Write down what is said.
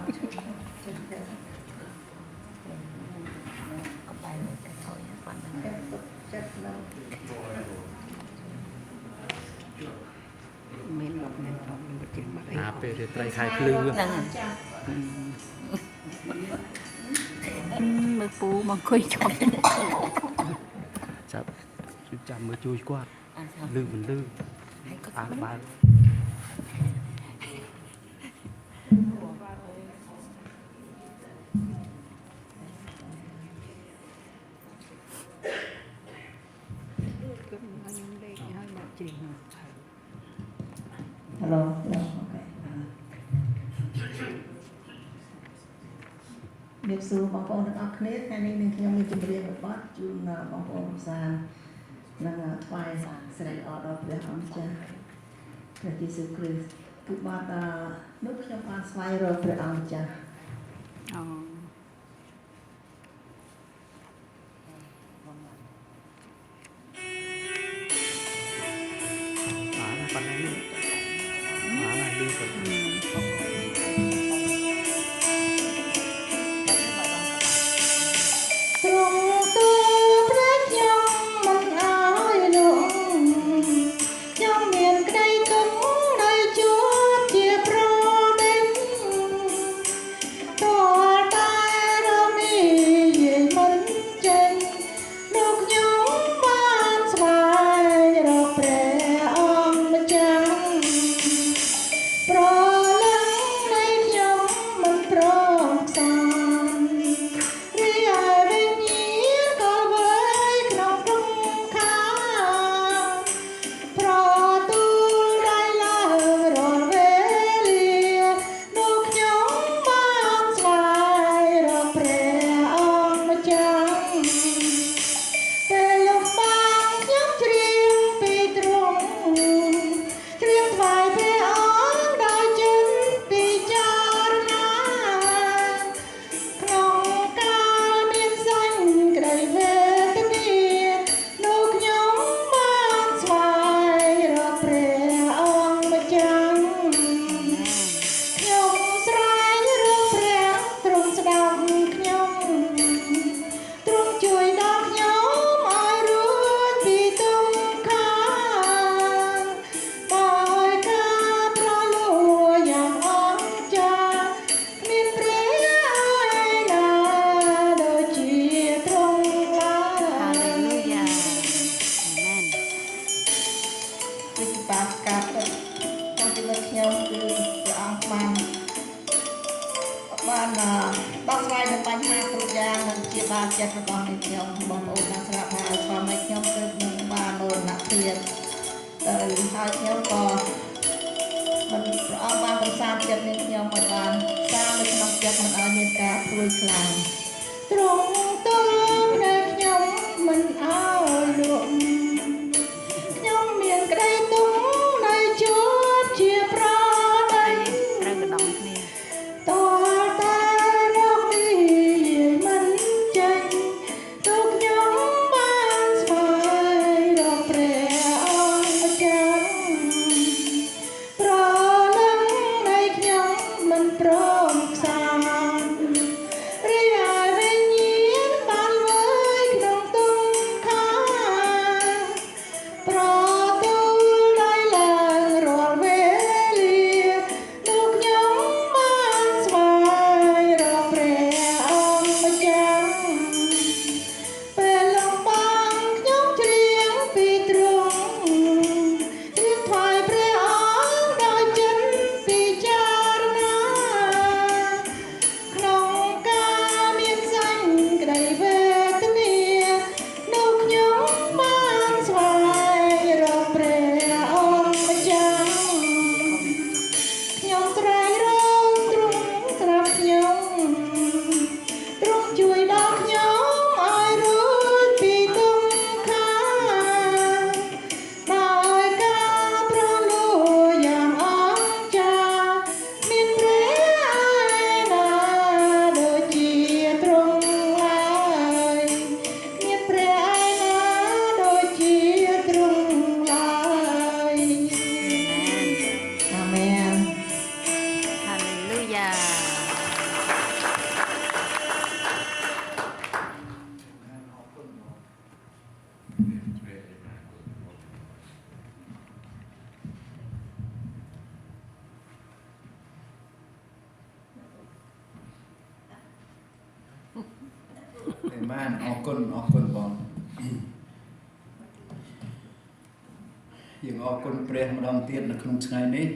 មានមកមានផងមិនជិះមកអីពេលត្រីខែភ្លឺហ្នឹងមើលពូមកអង្គុយចាប់ចាប់ចាំមើលជួយគាត់លឺមិនលឺអាបើHello. Nếu sư bằng phong được ốc nết hay nênខ្ញុំមានជំរាបរបស់ជូនបងប្អូនសាននឹងថ្វាយស្រែកអរដល់ព្រះអង្គចាស់ព្រះយេស៊ូវគ្រីស្ទគឺបាត់នោះខ្ញុំបានស្វែងរកព្រះអង្គចាស់អូប៉ុណ្ណឹងមកឡើងលឺគាត់បងស្វែងនៅបញ្ហាគ្រប់យ៉ាងនិងជាបាលចិត្តរបស់អ្នកខ្ញុំបងប្អូនបានស្រាប់ហើយស្វាមីខ្ញុំគឺនឹងបានមរណភាពទៅហើយខ្ញុំក៏មិនព្រះអង្គបានប្រសាទចិត្តនេះខ្ញុំឲ្យបានសាងនៅក្នុងចិត្តមិនឲ្យមានការព្រួយខ្លាំងទ្រង់ទូលដែលខ្ញុំមិនឲ្យលក់ខ្ញុំមានក្តីទុំនៅជួបជាប្រដេញត្រូវកណ្ដងគ្នាតតែរកនេះមិនចេញទុកខ្ញុំបានស្វែងរកព្រះអង្គម្ចាស់ប្រលឹងនៃខ្ញុំមិនព្រមខ្សានរីឯវិញ្ញាណបានវើយក្នុងទុំខាប្រទូលដោយឡើងរាល់វេលាលោកខ្ញុំបានស្វែងរកព្រះអង្គម្ចាស់ពេលលំបាកខ្ញុំច្រៀងពីទ្រង់ត្រៀមថ្វាយព្រះអង្គដោយចិត្តពិចារណាក្នុងការមានសេចក្តីវេទនាលោកខ្ញុំបានស្វែងរកព្រះអង្គម្ចាស់ខ្ញុំស្រែករកទ្រង់ស្រាប់ខ្ញុំទ្រង់ជួយដល់ខ្ញុំឲ្យរួចពីទុក្ខដោយការប្រលួយយ៉ាងអស្ចារ្យមានព្រះឯណាដូចជាទ្រង់ឡើយមានព្រះឯណាដូចជាទ្រង់ឡើយអាមែន តែបានអរគុណបងយើងអរគុណព្រះម្ដងទៀតនៅក្នុងថ្ងៃនេះ